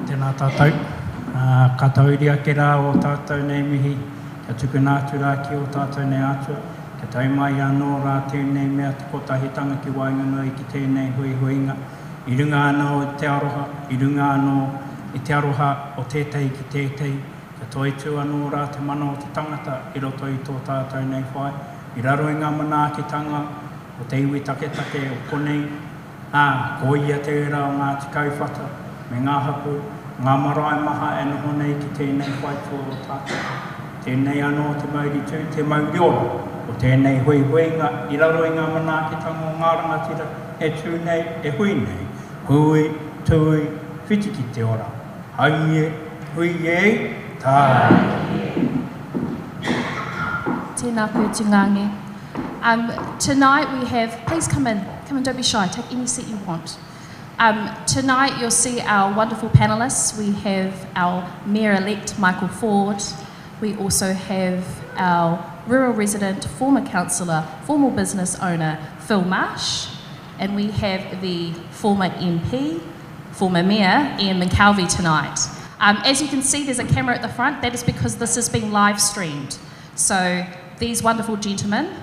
Tēnā tātou, ka tauiria ke rā o tātou nei mihi, kia tukunātu rā ki o tātou nei atua, kia taumai anō rā tēnei mea te kotahitanga ki Wainganui ki tēnei huihuinga, I runga anō I te aroha, I runga anō I te aroha o tētei ki tētei, kia toitu anō rā te mana o te tangata I roto I tō tātou nei whai, I raro I ngā manaakitanga o te iwi taketake o konei, ko ia te ura o ngā te kauwhata, me ngā hapu, ngā marae maha e noho nei ki tēnei whaitua o tātou. Tēnei anō te mauri tū, te mauri ora, o tēnei huihuinga, I raro I ngā manaakitanga o ngā rangatira, e tū nei, e hui nei, hui, tui, whiti ki te ora. Haie, hui e, tāi. Tēnā koe te ngāngi. Tonight we have, please come in, don't be shy, take any seat you want. Tonight you'll see our wonderful panellists. We have our Mayor-elect Michael Ford. We also have our rural resident, former councillor, former business owner Phil Marsh, and we have the former MP, former Mayor Ian McKelvey tonight. As you can see, there's a camera at the front. That is because this is being live streamed. So these wonderful gentlemen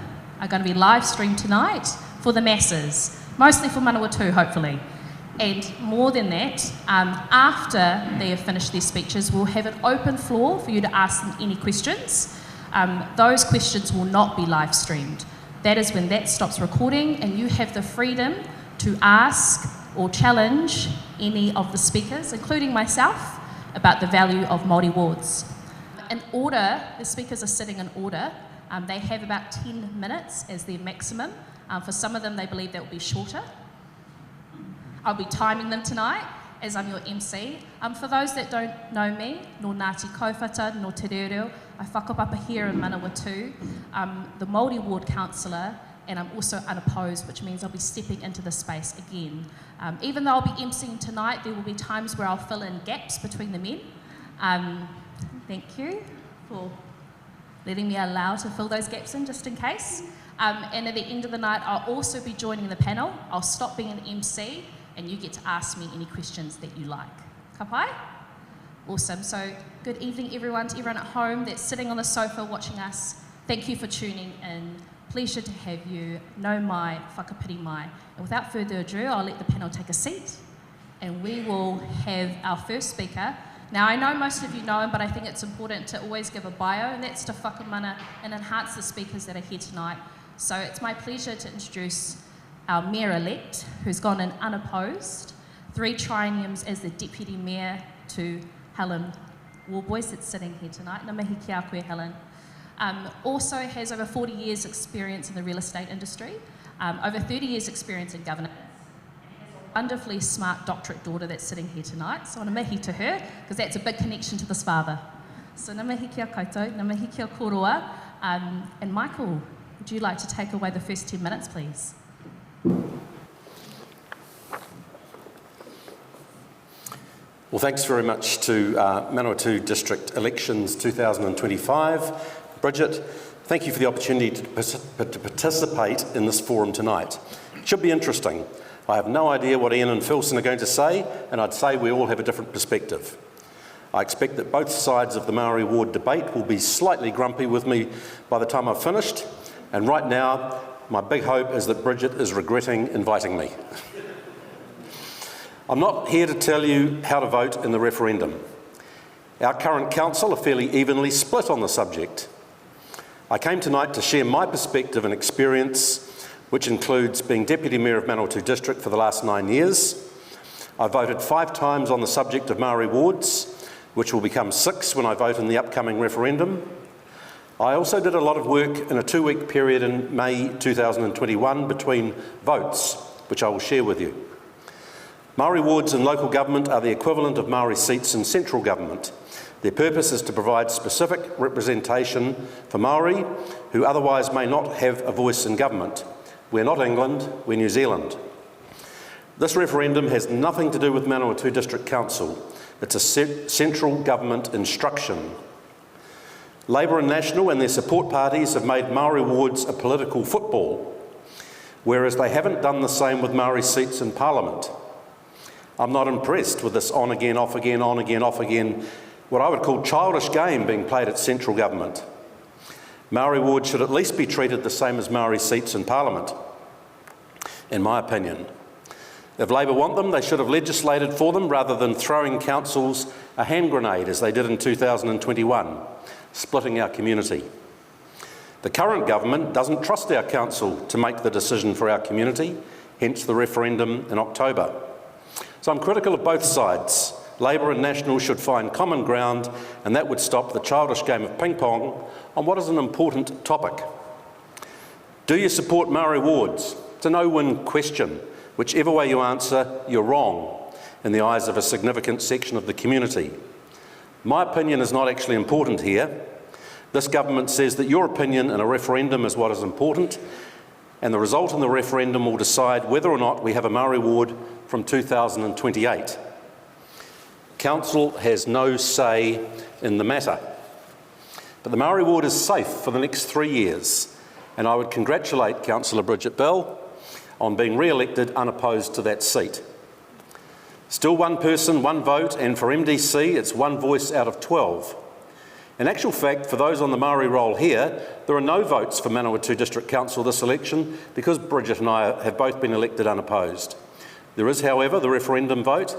are going to be live streamed tonight for the masses, mostly for Manawatū, hopefully. And more than that, after they have finished their speeches, we'll have an open floor for you to ask them any questions. Those questions will not be live streamed. That is when that stops recording and you have the freedom to ask or challenge any of the speakers, including myself, about the value of Māori wards. In order, the speakers are sitting in order. They have about 10 minutes as their maximum. For some of them, they believe that will be shorter. I'll be timing them tonight, as I'm your MC. For those that don't know me, no Ngāti Kauwhata, no Te Reo, I whakapapa here in Manawatū, the Māori ward councillor, and I'm also unopposed, which means I'll be stepping into the space again. Even though I'll be MCing tonight, there will be times where I'll fill in gaps between the men. Thank you for letting me allow to fill those gaps in, just in case. And at the end of the night, I'll also be joining the panel. I'll stop being an MC, and you get to ask me any questions that you like. Ka pai? Awesome. So good evening, everyone, to everyone at home that's sitting on the sofa watching us. Thank you for tuning in. Pleasure to have you. Nau mai, whakapiri mai. And without further ado, I'll let the panel take a seat, and we will have our first speaker. Now, I know most of you know him, but I think it's important to always give a bio, and that's to whakamana and enhance the speakers that are here tonight. So it's my pleasure to introduce our Mayor-elect, who's gone in unopposed, 3 trienniums as the Deputy Mayor to Helen Warboys that's sitting here tonight. Ngā mihi ki a koe, Helen. Also has over 40 years experience in the real estate industry, over 30 years experience in governance. Wonderfully smart doctorate daughter that's sitting here tonight, so ngā mihi to her, because that's a big connection to this father. So ngā mihi kia koutou, ngā mihi kia koroa. And Michael, would you like to take away the first 10 minutes, please? Well, thanks very much to Manawatū District Elections 2025. Bridget, thank you for the opportunity to participate in this forum tonight. It should be interesting. I have no idea what Ian and Philson are going to say, and I'd say we all have a different perspective. I expect that both sides of the Maori ward debate will be slightly grumpy with me by the time I've finished, and right now, my big hope is that Bridget is regretting inviting me. I'm not here to tell you how to vote in the referendum. Our current council are fairly evenly split on the subject. I came tonight to share my perspective and experience, which includes being Deputy Mayor of Manawatū District for the last 9 years. I voted 5 times on the subject of Māori wards, which will become 6 when I vote in the upcoming referendum. I also did a lot of work in a 2-week period in May 2021 between votes, which I will share with you. Māori wards in local government are the equivalent of Māori seats in central government. Their purpose is to provide specific representation for Māori who otherwise may not have a voice in government. We're not England, we're New Zealand. This referendum has nothing to do with Manawatū District Council. It's a central government instruction. Labour and National and their support parties have made Māori wards a political football, whereas they haven't done the same with Māori seats in Parliament. I'm not impressed with this on again, off again, on again, off again, what I would call childish game being played at central government. Maori wards should at least be treated the same as Maori seats in Parliament, in my opinion. If Labour want them, they should have legislated for them rather than throwing councils a hand grenade as they did in 2021, splitting our community. The current government doesn't trust our council to make the decision for our community, hence the referendum in October. So I'm critical of both sides. Labour and National should find common ground, and that would stop the childish game of ping pong on what is an important topic. Do you support Maori wards? It's a no-win question. Whichever way you answer, you're wrong in the eyes of a significant section of the community. My opinion is not actually important here. This government says that your opinion in a referendum is what is important, and the result in the referendum will decide whether or not we have a Maori ward from 2028. Council has no say in the matter. But the Maori ward is safe for the next 3 years, and I would congratulate Councillor Bridget Bell on being re-elected unopposed to that seat. Still one person, one vote, and for MDC it's one voice out of 12. In actual fact, for those on the Maori roll here, there are no votes for Manawatū District Council this election because Bridget and I have both been elected unopposed. There is, however, the referendum vote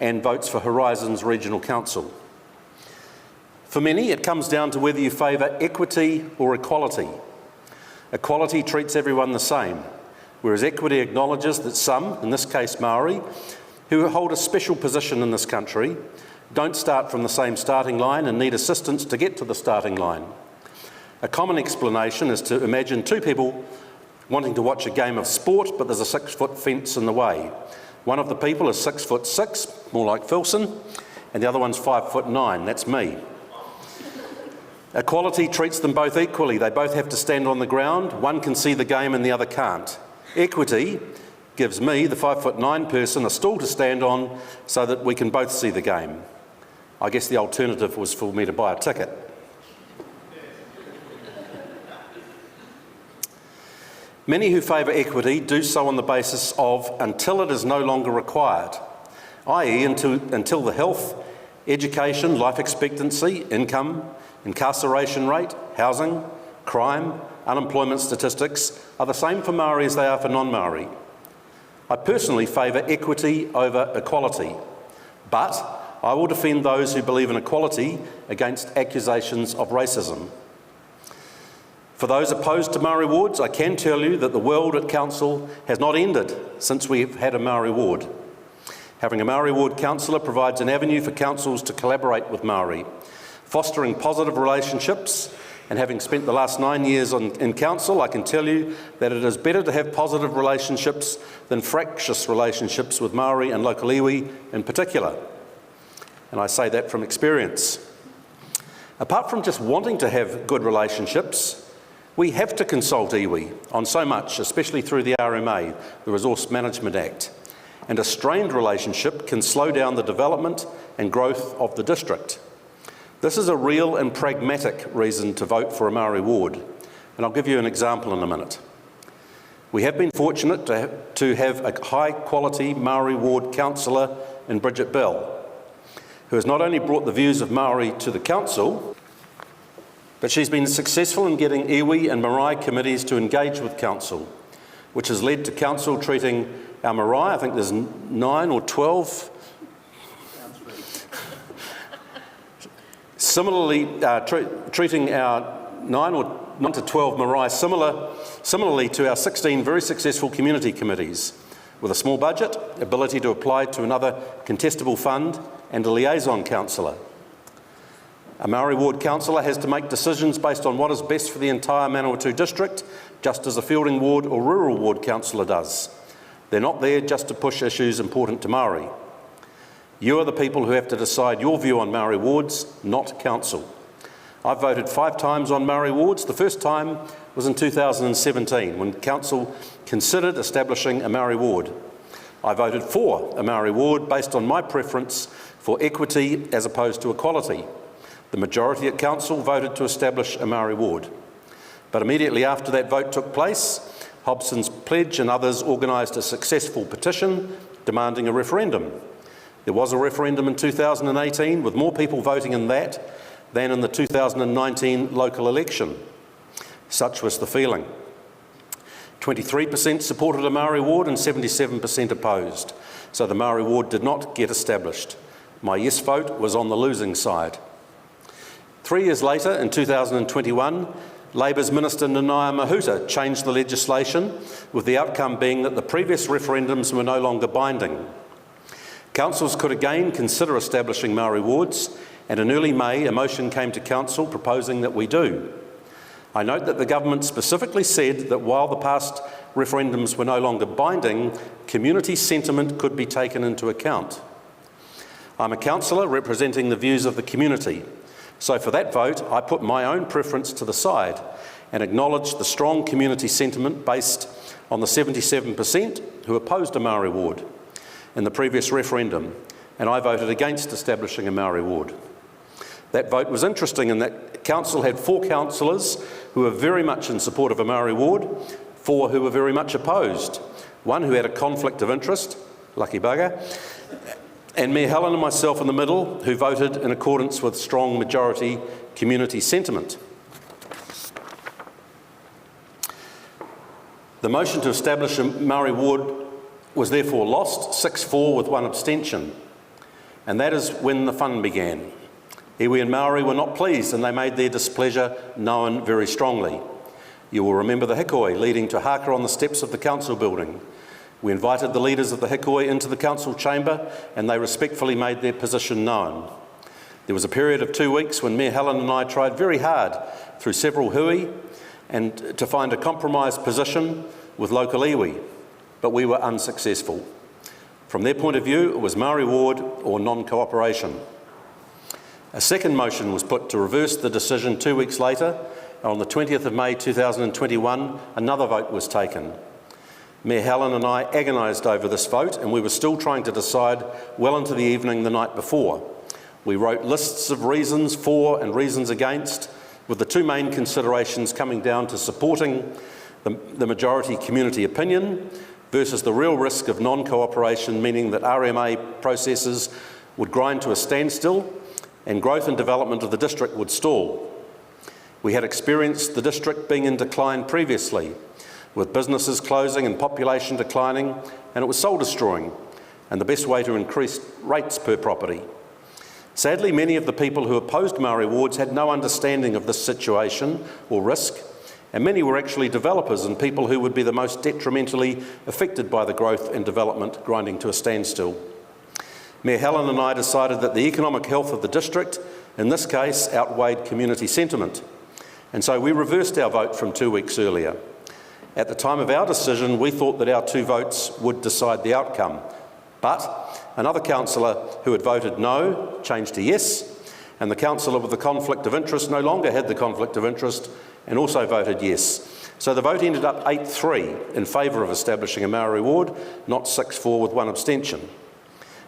and votes for Horizons Regional Council. For many, it comes down to whether you favour equity or equality. Equality treats everyone the same, whereas equity acknowledges that some, in this case Maori, who hold a special position in this country, don't start from the same starting line and need assistance to get to the starting line. A common explanation is to imagine two people wanting to watch a game of sport, but there's a 6-foot fence in the way. One of the people is 6'6", more like Feilding, and the other one's 5'9", that's me. Equality treats them both equally. They both have to stand on the ground. One can see the game and the other can't. Equity gives me, the 5'9" person, a stool to stand on so that we can both see the game. I guess the alternative was for me to buy a ticket. Many who favour equity do so on the basis of until it is no longer required, i.e. until the health, education, life expectancy, income, incarceration rate, housing, crime, unemployment statistics are the same for Maori as they are for non-Maori. I personally favour equity over equality, but I will defend those who believe in equality against accusations of racism. For those opposed to Maori wards, I can tell you that the world at council has not ended since we've had a Maori ward. Having a Maori ward councillor provides an avenue for councils to collaborate with Maori, fostering positive relationships, and having spent the last 9 years in council, I can tell you that it is better to have positive relationships than fractious relationships with Maori and local iwi in particular. And I say that from experience. Apart from just wanting to have good relationships, we have to consult iwi on so much, especially through the RMA, the Resource Management Act. And a strained relationship can slow down the development and growth of the district. This is a real and pragmatic reason to vote for a Maori ward, and I'll give you an example in a minute. We have been fortunate to have a high-quality Maori ward councillor in Bridget Bell, who has not only brought the views of Maori to the council, but she's been successful in getting iwi and marae committees to engage with council, which has led to council treating our marae, I think there's 9 or 12, similarly treating our 9 to 12 marae similarly to our 16 very successful community committees, with a small budget, ability to apply to another contestable fund, and a liaison councillor. A Maori ward councillor has to make decisions based on what is best for the entire Manawatū district, just as a Feilding ward or rural ward councillor does. They're not there just to push issues important to Maori. You are the people who have to decide your view on Maori wards, not council. I've voted 5 times on Maori wards. The first time was in 2017, when council considered establishing a Maori ward. I voted for a Maori ward based on my preference for equity as opposed to equality. The majority at council voted to establish a Maori ward. But immediately after that vote took place, Hobson's Pledge and others organised a successful petition demanding a referendum. There was a referendum in 2018 with more people voting in that than in the 2019 local election. Such was the feeling. 23% supported a Maori ward and 77% opposed, so the Maori ward did not get established. My yes vote was on the losing side. 3 years later, in 2021, Labour's Minister Nanaia Mahuta changed the legislation, with the outcome being that the previous referendums were no longer binding. Councils could again consider establishing Maori wards, and in early May a motion came to Council proposing that we do. I note that the government specifically said that while the past referendums were no longer binding, community sentiment could be taken into account. I'm a councillor representing the views of the community, so for that vote I put my own preference to the side and acknowledged the strong community sentiment based on the 77% who opposed a Maori ward in the previous referendum, and I voted against establishing a Maori ward. That vote was interesting in that Council had 4 councillors who were very much in support of a Maori ward, 4 who were very much opposed, 1 who had a conflict of interest, lucky bugger, and Mayor Helen and myself in the middle, who voted in accordance with strong majority community sentiment. The motion to establish a Maori ward was therefore lost, 6-4 with 1 abstention. And that is when the fun began. Iwi and Maori were not pleased and they made their displeasure known very strongly. You will remember the hikoi leading to haka on the steps of the council building. We invited the leaders of the hikoi into the council chamber and they respectfully made their position known. There was a period of 2 weeks when Mayor Helen and I tried very hard through several hui and to find a compromise position with local iwi, but we were unsuccessful. From their point of view, it was Maori ward or non-cooperation. A second motion was put to reverse the decision 2 weeks later, and on the 20th of May 2021, another vote was taken. Mayor Helen and I agonised over this vote, and we were still trying to decide well into the evening the night before. We wrote lists of reasons for and reasons against, with the 2 main considerations coming down to supporting the majority community opinion versus the real risk of non-cooperation, meaning that RMA processes would grind to a standstill and growth and development of the district would stall. We had experienced the district being in decline previously, with businesses closing and population declining, and it was soul destroying, and the best way to increase rates per property. Sadly, many of the people who opposed Maori wards had no understanding of this situation or risk, and many were actually developers and people who would be the most detrimentally affected by the growth and development grinding to a standstill. Mayor Helen and I decided that the economic health of the district, in this case, outweighed community sentiment, and so we reversed our vote from 2 weeks earlier. At the time of our decision, we thought that our 2 votes would decide the outcome, but another councillor who had voted no changed to yes, and the councillor with the conflict of interest no longer had the conflict of interest and also voted yes. So the vote ended up 8-3 in favour of establishing a Maori ward, not 6-4 with 1 abstention.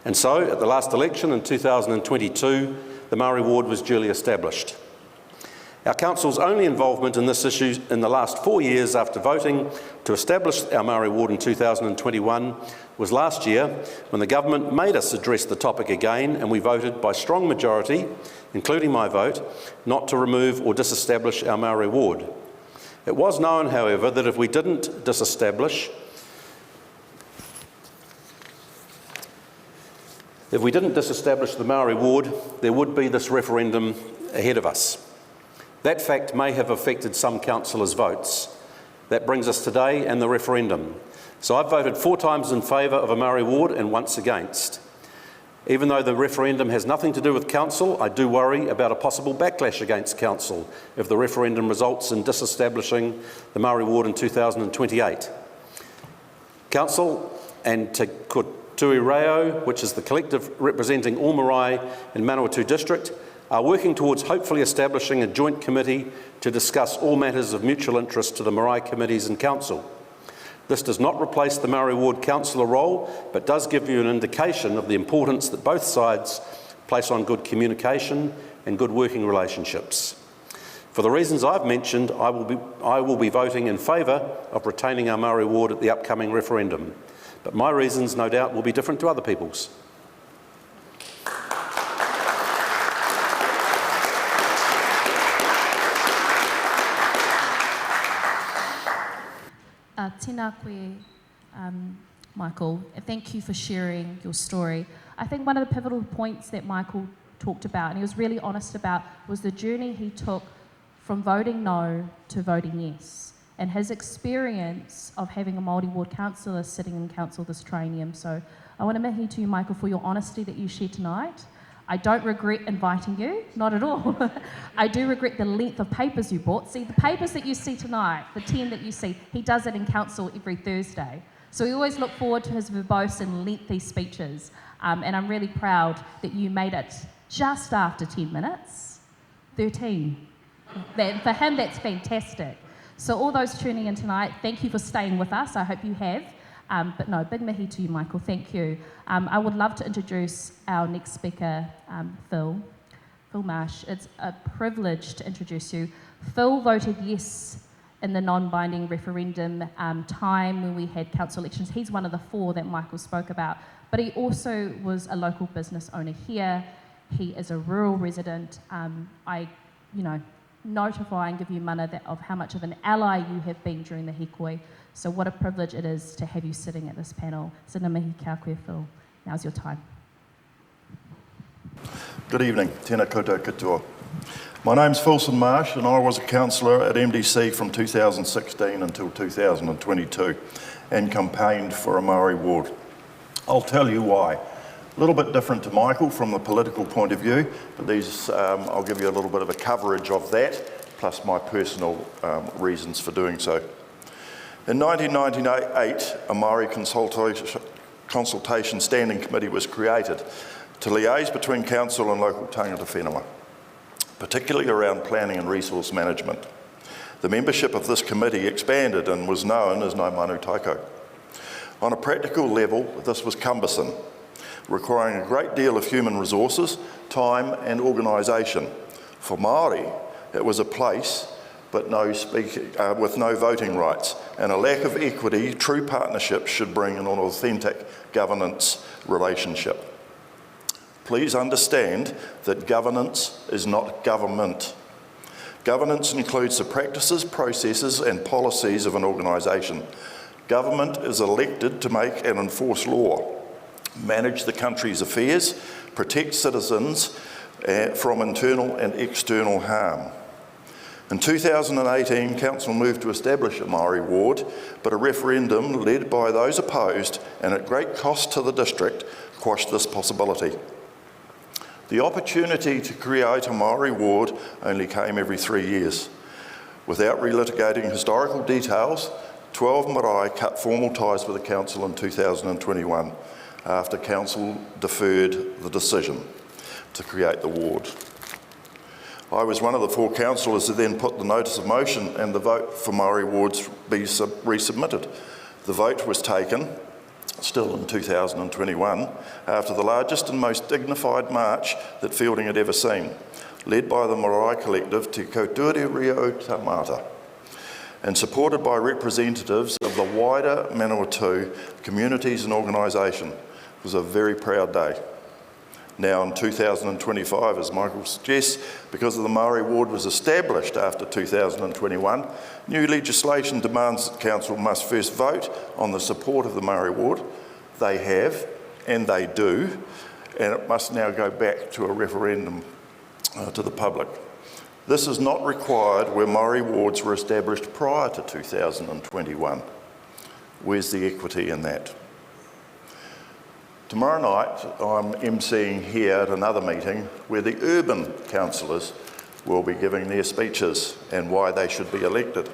And so, at the last election in 2022, the Maori ward was duly established. Our council's only involvement in this issue in the last 4 years after voting to establish our Maori ward in 2021 was last year, when the government made us address the topic again, and we voted by strong majority, including my vote, not to remove or disestablish our Maori ward. It was known, however, that if we didn't disestablish the Maori ward, there would be this referendum ahead of us. That fact may have affected some councillors' votes. That brings us today and the referendum. So I've voted 4 times in favour of a Maori ward and once against. Even though the referendum has nothing to do with council, I do worry about a possible backlash against council if the referendum results in disestablishing the Maori ward in 2028. Council and Te Kōtui Reo, which is the collective representing all marae in Manawatū district, are working towards hopefully establishing a joint committee to discuss all matters of mutual interest to the marae committees and council. This does not replace the Maori ward councillor role, but does give you an indication of the importance that both sides place on good communication and good working relationships. For the reasons I've mentioned, I will be voting in favour of retaining our Māori ward at the upcoming referendum. But my reasons, no doubt, will be different to other people's. Tēnā koe, Michael. Thank you for sharing your story. I think one of the pivotal points that Michael talked about, and he was really honest about, was the journey he took from voting no to voting yes, and his experience of having a Māori ward councillor sitting in council this triennium. So I want to mihi to you, Michael, for your honesty that you shared tonight. I don't regret inviting you, not at all. I do regret the length of papers you brought. See, the papers that you see tonight, the 10 that you see, he does it in council every Thursday. So we always look forward to his verbose and lengthy speeches. And I'm really proud that you made it just after 10 minutes, 13. For him, that's fantastic. So all those tuning in tonight, thank you for staying with us. I hope you have. But no, big mihi to you, Michael. Thank you. I would love to introduce our next speaker, Phil Marsh. It's a privilege to introduce you. Phil voted yes in the non-binding referendum time when we had council elections. He's one of the 4 that Michael spoke about, but he also was a local business owner here. He is a rural resident. I notify and give you mana of how much of an ally you have been during the hikoi. So what a privilege it is to have you sitting at this panel. So ngā mihi kia koe, Phil. Now's your time. Good evening. Tēnā koutou katoa. My name's Phil Marsh, and I was a councillor at MDC from 2016 until 2022 and campaigned for a Māori ward. I'll tell you why. A little bit different to Michael from the political point of view, but I'll give you a little bit of a coverage of that, plus my personal reasons for doing so. In 1998, a Māori consultation standing committee was created to liaise between council and local tangata whenua, particularly around planning and resource management. The membership of this committee expanded and was known as Ngā Manu Taiko. On a practical level, this was cumbersome, requiring a great deal of human resources, time and organisation. For Māori, it was a place but with no voting rights, and a lack of equity. True partnerships should bring an authentic governance relationship. Please understand that governance is not government. Governance includes the practices, processes and policies of an organisation. Government is elected to make and enforce law, manage the country's affairs, protect citizens from internal and external harm. In 2018, Council moved to establish a Māori ward, but a referendum led by those opposed and at great cost to the district quashed this possibility. The opportunity to create a Māori ward only came every 3 years. Without relitigating historical details, 12 marae cut formal ties with the Council in 2021 after Council deferred the decision to create the ward. I was one of the 4 councillors who then put the notice of motion and the vote for Māori wards be resubmitted. The vote was taken, still in 2021, after the largest and most dignified march that Feilding had ever seen, led by the marae collective Te Kauturi Rio Tamata, and supported by representatives of the wider Manawatū communities and organisation. It was a very proud day. Now in 2025, as Michael suggests, because the Māori ward was established after 2021, new legislation demands that Council must first vote on the support of the Māori ward. They have, and they do, and it must now go back to a referendum to the public. This is not required where Māori wards were established prior to 2021. Where's the equity in that? Tomorrow night, I'm emceeing here at another meeting where the urban councillors will be giving their speeches and why they should be elected.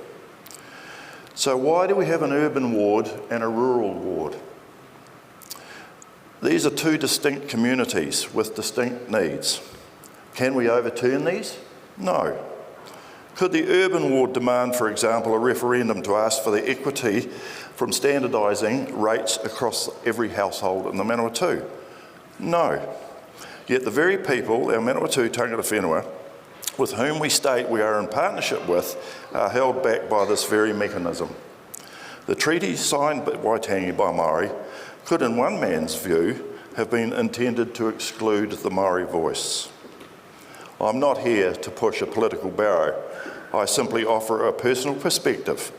So why do we have an urban ward and a rural ward? These are 2 distinct communities with distinct needs. Can we overturn these? No. Could the urban ward demand, for example, a referendum to ask for the equity from standardising rates across every household in the Manawatū? No. Yet the very people, our Manawatū tangata whenua, with whom we state we are in partnership with, are held back by this very mechanism. The treaty signed by Waitangi by Māori could, in one man's view, have been intended to exclude the Māori voice. I'm not here to push a political barrow. I simply offer a personal perspective.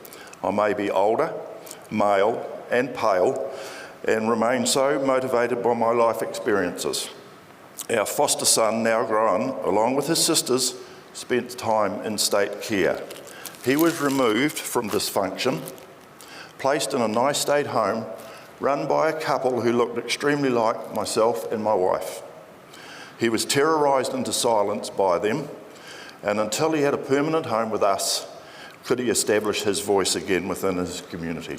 I may be older, male and pale, and remain so motivated by my life experiences. Our foster son, now grown, along with his sisters, spent time in state care. He was removed from dysfunction, placed in a nice state home, run by a couple who looked extremely like myself and my wife. He was terrorised into silence by them, and until he had a permanent home with us, could he establish his voice again within his community.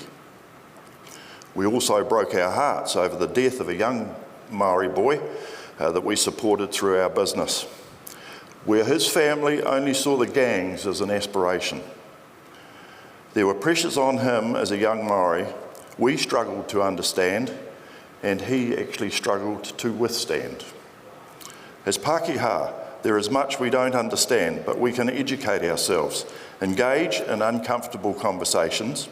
We also broke our hearts over the death of a young Māori boy that we supported through our business, where his family only saw the gangs as an aspiration. There were pressures on him as a young Māori we struggled to understand, and he actually struggled to withstand. As Pākehā, there is much we don't understand, but we can educate ourselves, engage in uncomfortable conversations,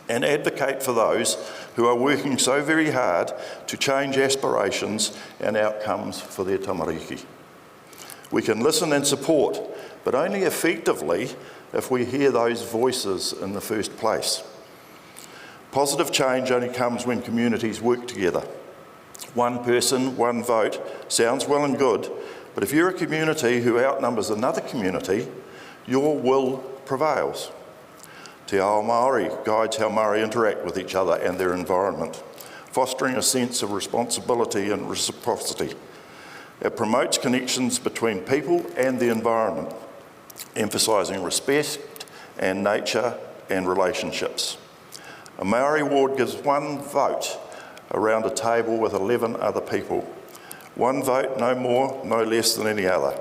and advocate for those who are working so very hard to change aspirations and outcomes for their tamariki. We can listen and support, but only effectively if we hear those voices in the first place. Positive change only comes when communities work together. One person, one vote sounds well and good, but if you're a community who outnumbers another community, your will prevails. Te ao Māori guides how Māori interact with each other and their environment, fostering a sense of responsibility and reciprocity. It promotes connections between people and the environment, emphasising respect and nature and relationships. A Māori ward gives one vote around a table with 11 other people. One vote, no more, no less than any other.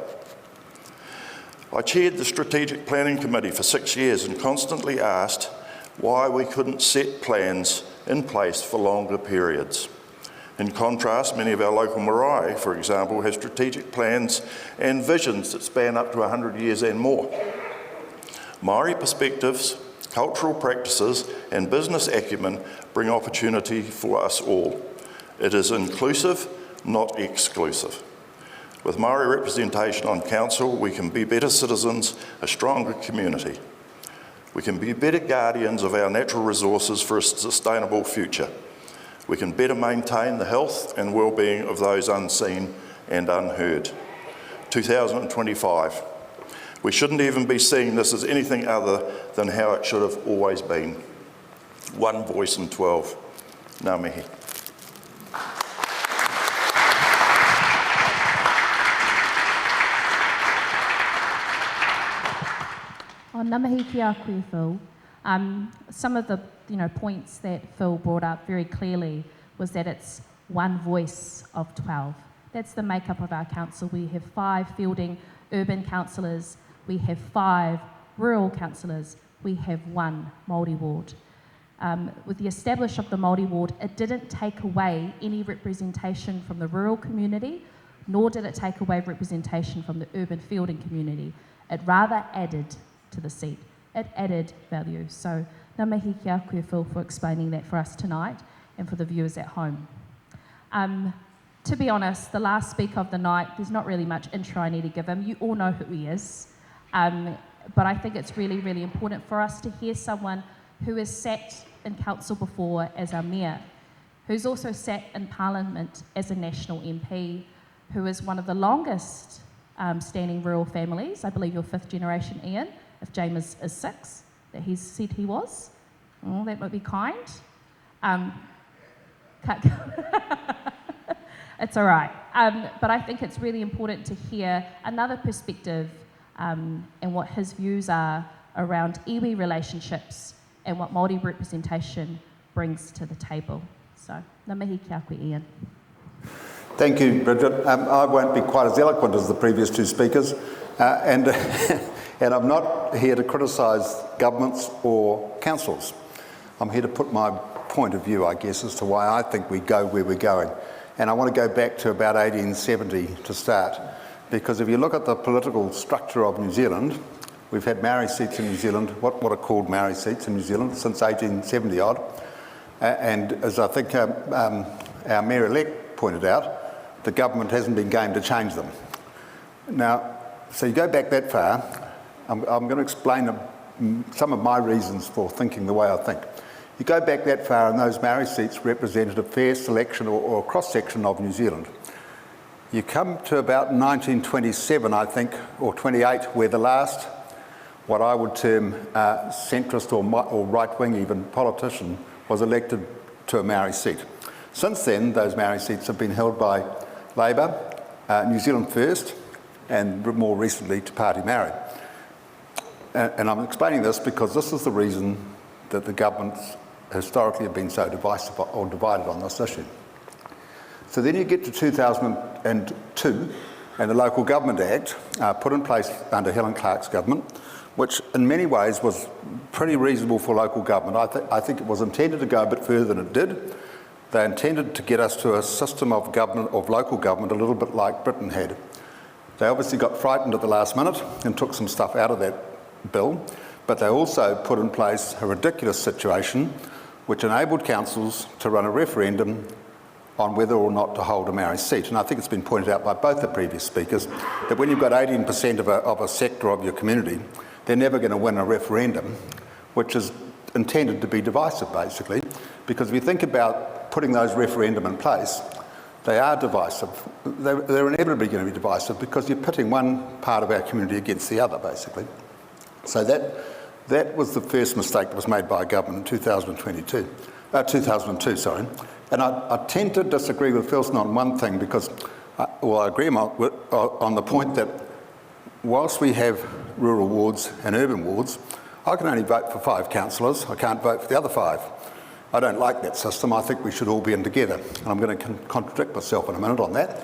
I chaired the Strategic Planning Committee for 6 years and constantly asked why we couldn't set plans in place for longer periods. In contrast, many of our local marae, for example, have strategic plans and visions that span up to 100 years and more. Māori perspectives, cultural practices and business acumen bring opportunity for us all. It is inclusive, not exclusive. With Māori representation on council, we can be better citizens, a stronger community. We can be better guardians of our natural resources for a sustainable future. We can better maintain the health and well-being of those unseen and unheard. 2025. We shouldn't even be seeing this as anything other than how it should have always been. One voice in 12. Ngā mihi. Ngā mihi ki a koe, Phil. Some of the points that Phil brought up very clearly was that it's one voice of 12. That's the makeup of our council. We have 5 Feilding urban councillors, we have 5 rural councillors, we have 1 Māori ward. With the establishment of the Māori ward, it didn't take away any representation from the rural community, nor did it take away representation from the urban Feilding community. It rather added to the seat. It added value. So, ngā mihi ki a koe, Phil, for explaining that for us tonight and for the viewers at home. To be honest, the last speaker of the night, there's not really much intro I need to give him. You all know who he is. But I think it's really, really important for us to hear someone who has sat in council before as our mayor, who's also sat in Parliament as a national MP, who is one of the longest standing rural families. I believe you're 5th generation, Ian, if James is 6, that he's said he was. Oh, that might be kind. It's all right. But I think it's really important to hear another perspective and what his views are around iwi relationships and what Māori representation brings to the table. So, ngā mihi ki a koe, Ian. Thank you, Bridget. I won't be quite as eloquent as the previous 2 speakers, and I'm not here to criticise governments or councils. I'm here to put my point of view, I guess, as to why I think we go where we're going. And I want to go back to about 1870 to start. because if you look at the political structure of New Zealand, we've had Maori seats in New Zealand, what are called Maori seats in New Zealand, since 1870 odd. And as I think our Mayor-elect pointed out, the government hasn't been game to change them. Now, so you go back that far, I'm going to explain some of my reasons for thinking the way I think. You go back that far and those Maori seats represented a fair selection or a cross-section of New Zealand. You come to about 1927, I think, or 28, where the last, what I would term centrist or right-wing even politician was elected to a Maori seat. Since then, those Maori seats have been held by Labour, New Zealand First, and more recently to Party Maori. And I'm explaining this because this is the reason that the governments historically have been so divisive or divided on this issue. So then you get to 2002 and the Local Government Act put in place under Helen Clark's government, which in many ways was pretty reasonable for local government. I think it was intended to go a bit further than it did. They intended to get us to a system of government, of local government, a little bit like Britain had. They obviously got frightened at the last minute and took some stuff out of that bill, but they also put in place a ridiculous situation which enabled councils to run a referendum on whether or not to hold a Maori seat. And I think it's been pointed out by both the previous speakers that when you've got 18% of a sector of your community, they're never going to win a referendum, which is intended to be divisive, basically, because if you think about putting those referendum in place, they are divisive. They're inevitably going to be divisive because you're pitting one part of our community against the other, basically. So that was the first mistake that was made by a government in 2002, sorry. And I tend to disagree with Philson on one thing because, I agree on the point that whilst we have rural wards and urban wards, I can only vote for 5 councillors. I can't vote for the other 5. I don't like that system. I think we should all be in together. And I'm going to contradict myself in a minute on that.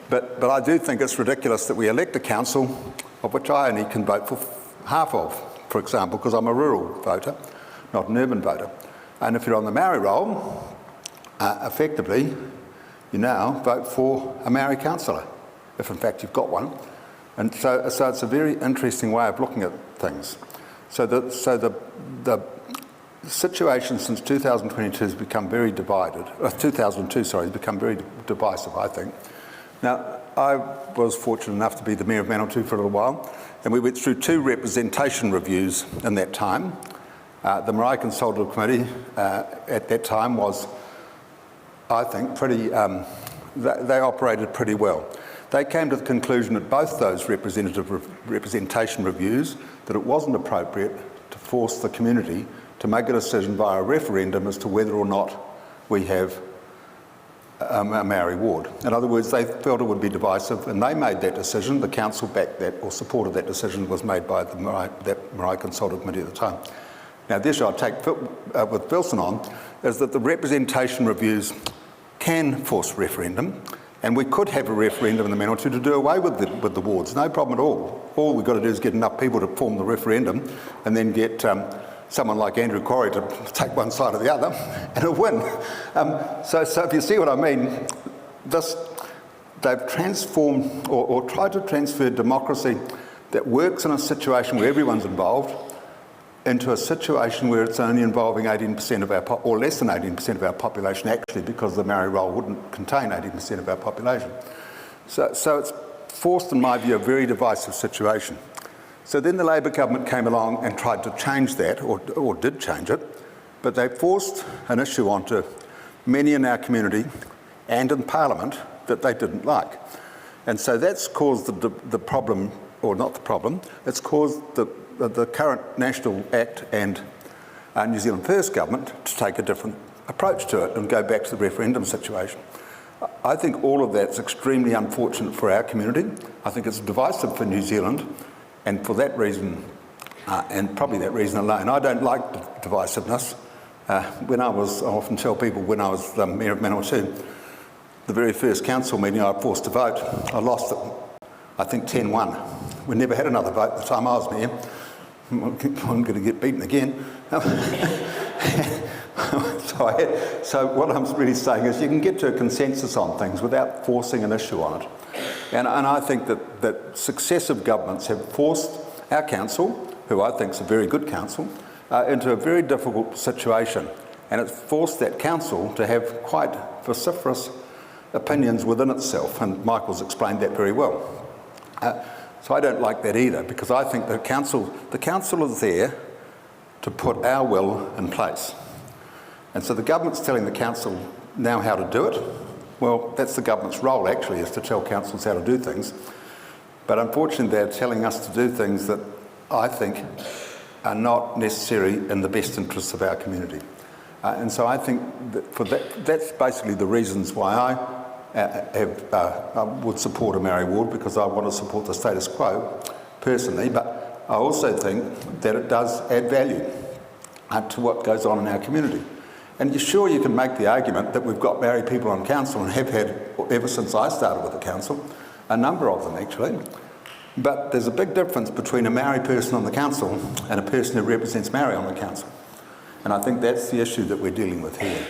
But I do think it's ridiculous that we elect a council of which I only can vote for half of, for example, because I'm a rural voter, not an urban voter. And if you're on the Maori roll, effectively, you now vote for a Maori councillor, if in fact you've got one. And so it's a very interesting way of looking at things. So the situation since 2022 has become very divided. 2002, sorry, has become very divisive, I think. Now, I was fortunate enough to be the Mayor of Manawatū for a little while, and we went through 2 representation reviews in that time. The Marae Consultative Committee at that time was, I think, pretty, they operated pretty well. They came to the conclusion at both those representation reviews that it wasn't appropriate to force the community to make a decision via a referendum as to whether or not we have a Maori ward. In other words, they felt it would be divisive and they made that decision. The council backed that or supported that decision was made by that Marae Consultative Committee at the time. Now, the issue I'll take with Wilson on is that the representation reviews can force referendum, and we could have a referendum in the Manawatū to do away with the wards, no problem at all. All we've got to do is get enough people to form the referendum and then get someone like Andrew Corey to take one side or the other and it'll win. So if you see what I mean, they've transformed or tried to transfer democracy that works in a situation where everyone's involved into a situation where it's only involving 18% of our, or less than 18% of our population actually, because the Maori roll wouldn't contain 18% of our population. So it's forced, in my view, a very divisive situation. So then the Labour government came along and tried to change that, or did change it, but they forced an issue onto many in our community and in Parliament that they didn't like. And so that's caused the problem, or not the problem, it's caused the current National Act and New Zealand First government to take a different approach to it and go back to the referendum situation. I think all of that's extremely unfortunate for our community. I think it's divisive for New Zealand, and for that reason, and probably that reason alone, I don't like divisiveness. I often tell people when I was the Mayor of Manawatū, the very first council meeting I was forced to vote, I lost it, I think 10-1. We never had another vote the time I was Mayor. I'm going to get beaten again. So what I'm really saying is you can get to a consensus on things without forcing an issue on it. And I think that successive governments have forced our council, who I think is a very good council, into a very difficult situation. And it's forced that council to have quite vociferous opinions within itself, and Michael's explained that very well. So I don't like that either, because I think the council is there to put our will in place. And so the government's telling the council now how to do it. Well, that's the government's role, actually, is to tell councils how to do things. But unfortunately, they're telling us to do things that I think are not necessary in the best interests of our community. And so I think that that's basically the reasons why I would support a Maori ward, because I want to support the status quo personally, but I also think that it does add value to what goes on in our community. And you're sure you can make the argument that we've got Maori people on council, and have had ever since I started with the council, a number of them actually. But there's a big difference between a Maori person on the council and a person who represents Maori on the council. And I think that's the issue that we're dealing with here.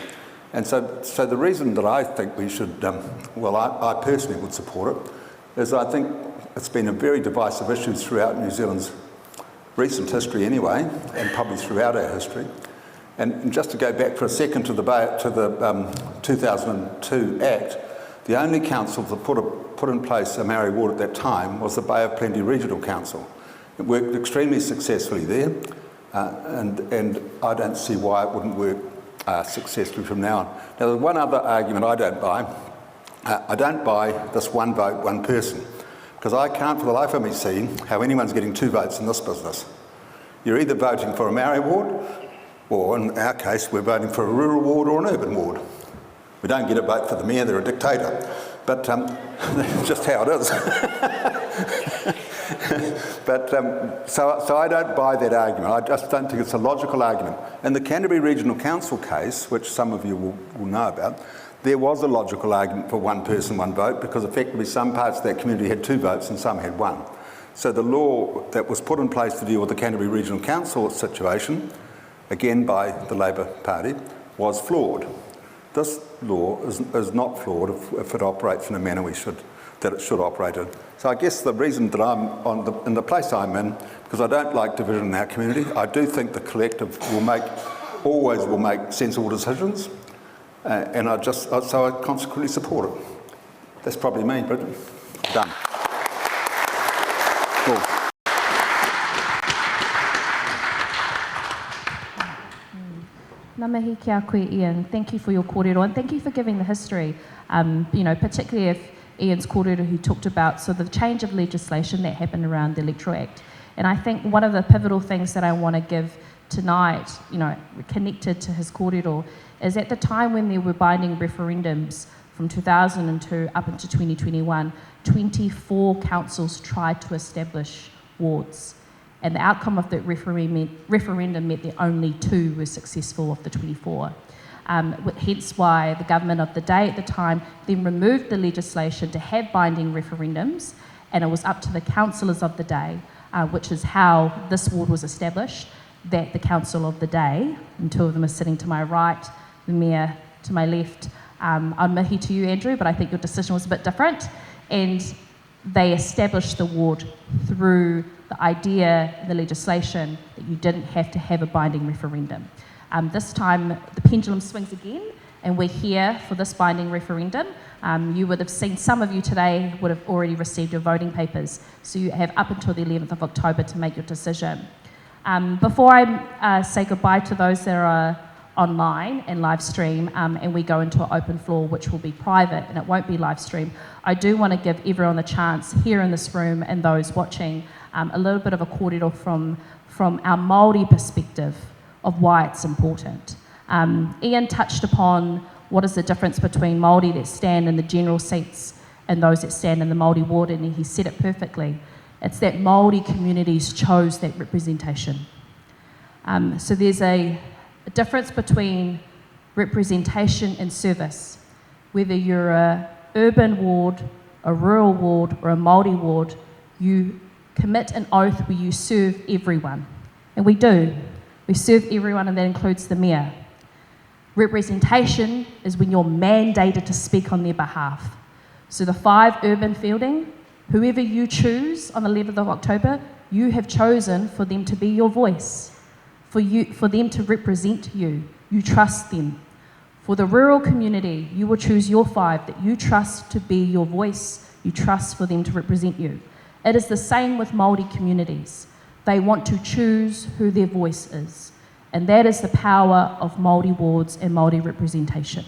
And so the reason that I think we should, I personally would support it, is I think it's been a very divisive issue throughout New Zealand's recent history anyway, and probably throughout our history. And just to go back for a second to the 2002 Act, the only council that put in place a Maori ward at that time was the Bay of Plenty Regional Council. It worked extremely successfully there, and I don't see why it wouldn't work successfully from now on. Now, there's one other argument I don't buy. I don't buy this one vote, one person, because I can't for the life of me see how anyone's getting 2 votes in this business. You're either voting for a Maori ward, or in our case, we're voting for a rural ward or an urban ward. We don't get a vote for the mayor, they're a dictator. But that's just how it is. But so I don't buy that argument. I just don't think it's a logical argument. In the Canterbury Regional Council case, which some of you will know about, there was a logical argument for one person, one vote, because effectively some parts of that community had 2 votes and some had 1. So the law that was put in place to deal with the Canterbury Regional Council situation, again by the Labour Party, was flawed. This law is not flawed if it operates in a manner that it should operate in. So I guess the reason that I'm in the place I'm in, because I don't like division in our community, I do think the collective always will make sensible decisions, and so I consequently support it. That's probably me, but done. Cool. Ngā mihi kia koe, Ian. Thank you for your kōrero, and thank you for giving the history, particularly if Ian's kōrero who talked about the change of legislation that happened around the Electoral Act. And I think one of the pivotal things that I want to give tonight, connected to his kōrero, is at the time when there were binding referendums from 2002 up into 2021, 24 councils tried to establish wards. And the outcome of that referendum meant that only 2 were successful of the 24. Hence why the government of the day at the time then removed the legislation to have binding referendums, and it was up to the councillors of the day, which is how this ward was established, that the council of the day, and 2 of them are sitting to my right, the mayor to my left, I'm mihi to you, Andrew, but I think your decision was a bit different, and they established the ward through the idea, the legislation, that you didn't have to have a binding referendum. This time, the pendulum swings again, and we're here for this binding referendum. You would have seen, some of you today would have already received your voting papers, so you have up until the 11th of October to make your decision. Before I say goodbye to those that are online and live stream, and we go into an open floor, which will be private and it won't be live stream, I do want to give everyone the chance here in this room and those watching a little bit of a kōrero from our Māori perspective of why it's important. Ian touched upon what is the difference between Māori that stand in the general seats and those that stand in the Māori ward, and he said it perfectly. It's that Māori communities chose that representation. So there's a difference between representation and service. Whether you're an urban ward, a rural ward, or a Māori ward, you commit an oath where you serve everyone. And we do. We serve everyone, and that includes the mayor. Representation is when you're mandated to speak on their behalf. So the 5 urban Feilding, whoever you choose on the 11th of October, you have chosen for them to be your voice, for them to represent you. You trust them. For the rural community, you will choose your 5 that you trust to be your voice, you trust for them to represent you. It is the same with Māori communities. They want to choose who their voice is. And that is the power of Māori wards and Māori representation,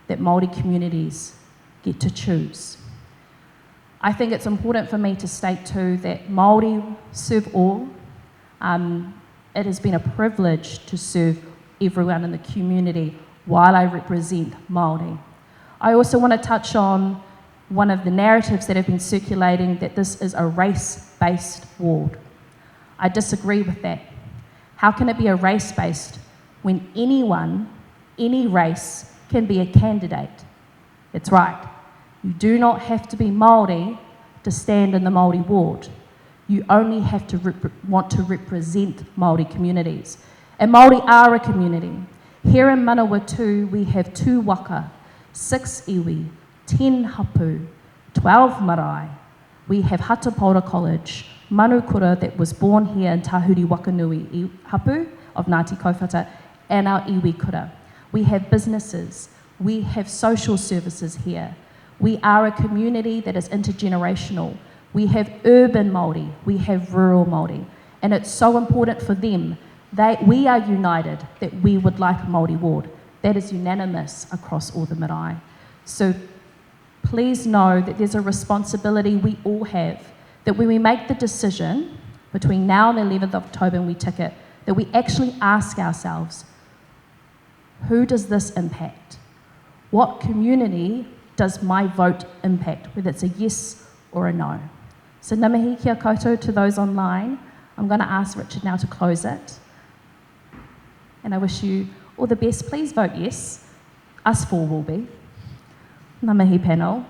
that Māori communities get to choose. I think it's important for me to state too that Māori serve all. It has been a privilege to serve everyone in the community while I represent Māori. I also want to touch on one of the narratives that have been circulating, that this is a race-based ward. I disagree with that. How can it be a race-based when anyone, any race, can be a candidate? It's right. You do not have to be Māori to stand in the Māori ward. You only have to want to represent Māori communities. And Māori are a community. Here in Manawatū, we have 2 waka, 6 iwi, 10 hapu, 12 marae. We have Hatapora College, Manu Kura that was born here in Tahuri Wakanui hapu of Ngāti Kaupata, and our iwi kura. We have businesses, we have social services here. We are a community that is intergenerational. We have urban Māori, we have rural Māori, and it's so important for them. We are united that we would like a Māori ward. That is unanimous across all the marae. So please know that there's a responsibility we all have, that when we make the decision between now and the 11th of October and we tick it, that we actually ask ourselves, who does this impact? What community does my vote impact, whether it's a yes or a no? So ngā mihi kia koutou to those online. I'm going to ask Richard now to close it. And I wish you all the best. Please vote yes. Us 4 will be. Ngā mihi panel.